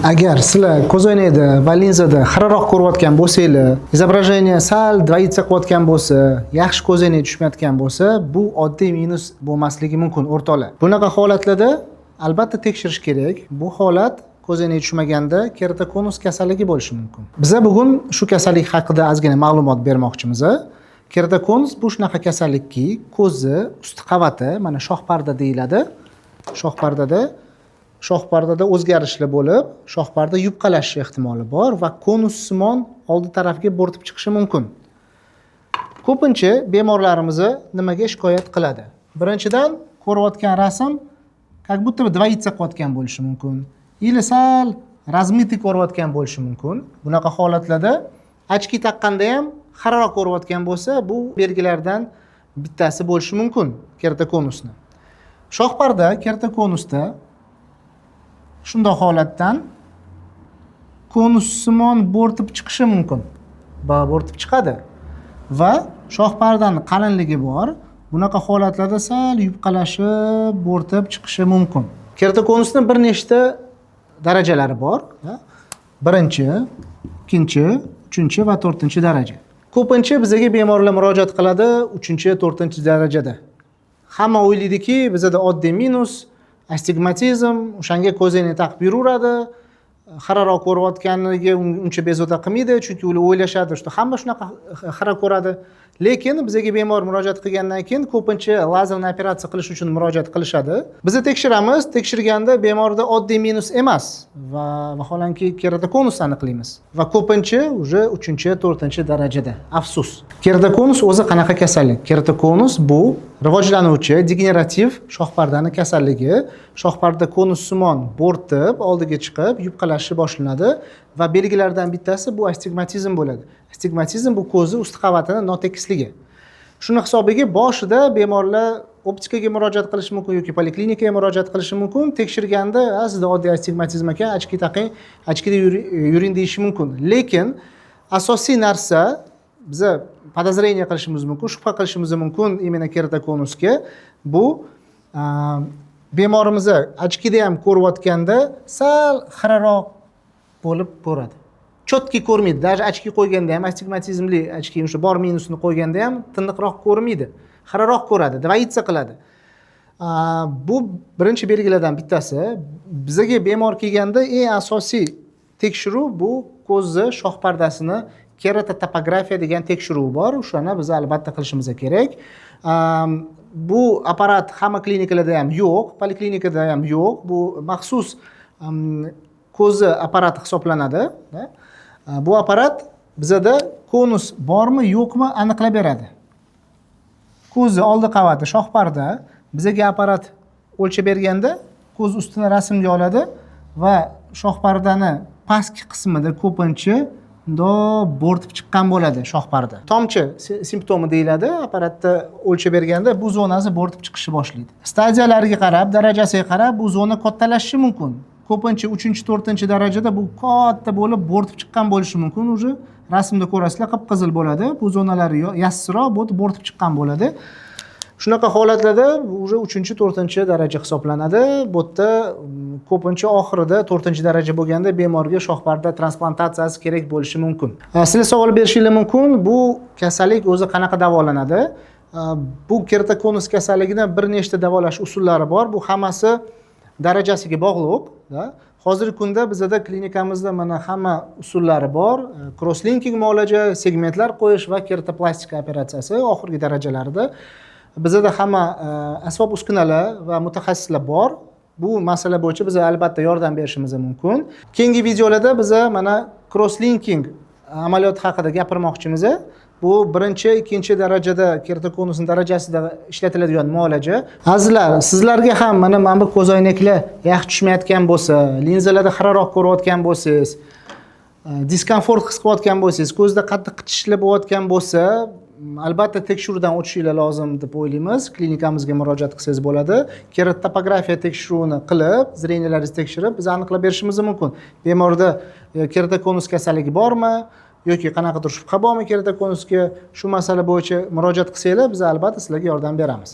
Agar sizlar ko'zoynakda va linzada xiraroq ko'rayotgan bo'lsanglar, izobrazение sal двоится qilayotgan bo'lsa, yaxshi ko'zoynak tushmayotgan bo'lsa, bu oddiy minus bo'lmasligi mumkin o'rtoqlar. Bunaqa holatlarda albatta tekshirish kerak. Bu holat ko'zoynak tushmaganda keratokonus kasalligi bo'lishi mumkin. Biz bugun shu kasallik haqida ozgina ma'lumot bermoqchimiz. Keratokonus bu shunaqa kasallikki, ko'zi usti qavati, mana shoh parda deyiladi. Shoh pardada o'zgarishlar bo'lib, shoh parda yupqalashi ehtimoli bor va konussimon oldi tarafga bo'rtib chiqishi mumkin. Ko'pincha bemorlarimiz nimaga shikoyat qiladi? Birinchidan, ko'rayotgan rasm как будто двоится qilayotgan bo'lishi mumkin. Или sal razmiti ko'rayotgan bo'lishi mumkin. Bunaqa holatlarda ochki taqqanda ham xiraroq ko'rayotgan bo'lsa, bu belgilardan bittasi bo'lishi mumkin keratokonusni. Shoh parda keratokonusda shunday holatdan konussimon bo'rtib chiqishi mumkin. Bo'rtib chiqadi va shoh pardani qalinligi bor. Bunaqa holatlarda sal yupqalashib, bo'rtib chiqishi mumkin. Keratokonusning bir nechta darajalari bor. Birinchi, ikkinchi, uchinchi va to'rtinchi daraja. Ko'pincha bizga bemorlar murojaat qiladi 3-4 darajada. Hamma o'ylaydiki, bizda oddiy minus, astigmatizm, o'shanga ko'zoynak taqib yuraveradi. Xiraroq ko'rayotganiga uncha bezovta qilmaydi, chunki ular o'ylashadi, что hamma shunaqa xira ko'radi. Lekin bizga bemor murojaat qilgandan keyin ko'pincha lazerni operatsiya qilish uchun murojaat qilishadi. Biz tekshiramiz, tekshirganda bemorda oddiy minus emas va vaholanki keratokonus aniqlaymiz. Va ko'pincha уже 3-4 darajada. Afsus. Keratokonus o'zi qanaqa kasallik? Keratokonus bu rivojlanuvchi degenerativ shoh pardani kasalligi. Shoh parda konussimon bo'rtib, oldiga chiqib, yupqalashni boshlanadi va belgilardan bittasi bu astigmatizm bo'ladi. Astigmatizm bu ko'zi usti qavatini notekisligi. Shuni hisobiga boshida bemorlar optikaga murojaat qilishi mumkin yoki poliklinikaga murojaat qilishi mumkin. Tekshirganda sizda oddiy astigmatizm ekan, ochki taqing, ochkida yuring deyishi mumkin. Lekin asosiy narsa biza podozrение qilishimiz mumkin, shubha qilishimiz mumkin imенно keratokonusga. Bu bemorimiz ochkida ham ko'rayotganda sal xiraroq bo'lib ko'radi. Chotki ko'rmaydi. Даже ochki qo'yganda ham astigmatizmli ochki o'sha bor minusni qo'yganda ham tiniqroq ko'rmaydi. Xiraroq ko'radi, двоится qiladi. Bu birinchi belgilardan bittasi. Bizga bemor kelganda eng asosiy tekshiruv bu ko'zni shoh pardasini keratotopografiya degan tekshiruv bor. O'shani biz albatta qilishimiz kerak. Bu apparat hamma klinikalarda ham yo'q, poliklinikada ham yo'q. Bu maxsus ko'zi apparati hisoblanadi. Bu apparat bizda konus bormi, yo'qmi aniqlab beradi. Ko'zi oldi qavati shoh parda bizga apparat o'lchab berganda ko'z ustini rasmga oladi va shoh pardani pastki qismida ko'pincha bo'rtib chiqqan bo'ladi shoh parda. Tomchi simptomi deyiladi. Apparatda o'lchab berganda bu zonasi bo'rtib chiqishni boshlaydi. Stadiyalariga qarab, darajasiga qarab bu zona kattalashishi mumkin. Ko'pincha 3-4 darajada bu katta bo'lib bo'rtib chiqqan bo'lishi mumkin. Уже rasmda ko'rasizlar, qip-qizil bo'ladi. Bu zonalari yassiroq bo'rtib chiqqan bo'ladi. Shunaqa holatlarda уже 3-4 daraja hisoblanadi. Bu yerda ko'pincha oxirida 4-daraja bo'lganda bemorga shoh parda transplantatsiyasi kerak bo'lishi mumkin. Sizlar savol berishingiz mumkin, bu kasallik o'zi qanaqa davolanadi? Bu keratokonus kasalligidan bir nechta davolash usullari bor. Bu hammasi darajasiga bog'liq. Hozirgi kunda bizda klinikamizda mana hamma usullari bor. Cross-linking muolaja, segmentlar qo'yish va keratoplastika operatsiyasi oxirgi darajalarida. Bizda hamma asbob uskunalar va mutaxassislar bor. Bu masala bo'yicha biz albatta yordam berishimiz mumkin. Keyingi videolarda biz mana cross-linking amaliyoti haqida gapirmoqchimiz. Bu birinchi, ikkinchi darajada keratokonusning darajasida ishlatiladigan muolaja. Azizlar, sizlarga ham mana bu ko'zoynaklar yaxshi tushmayotgan bo'lsa, linzalarda xiraroq ko'rayotgan bo'lsangiz, diskomfort his qilayotgan bo'lsangiz, ko'zda qattiq qichishlab bo'layotgan bo'lsa, albatta tekshiruvdan o'tishinglar lozim deb o'ylaymiz. Klinikamizga murojaat qilsangiz bo'ladi. Keratotopografiya tekshiruvini qilib, zreniyalaringizni tekshirib, biz aniqlab berishimiz mumkin. Bemorda keratokonus kasalligi bormi yoki qanaqadir shubha bormi keratokonusga, shu masala bo'yicha murojaat qilsanglar, biz albatta sizlarga yordam beramiz.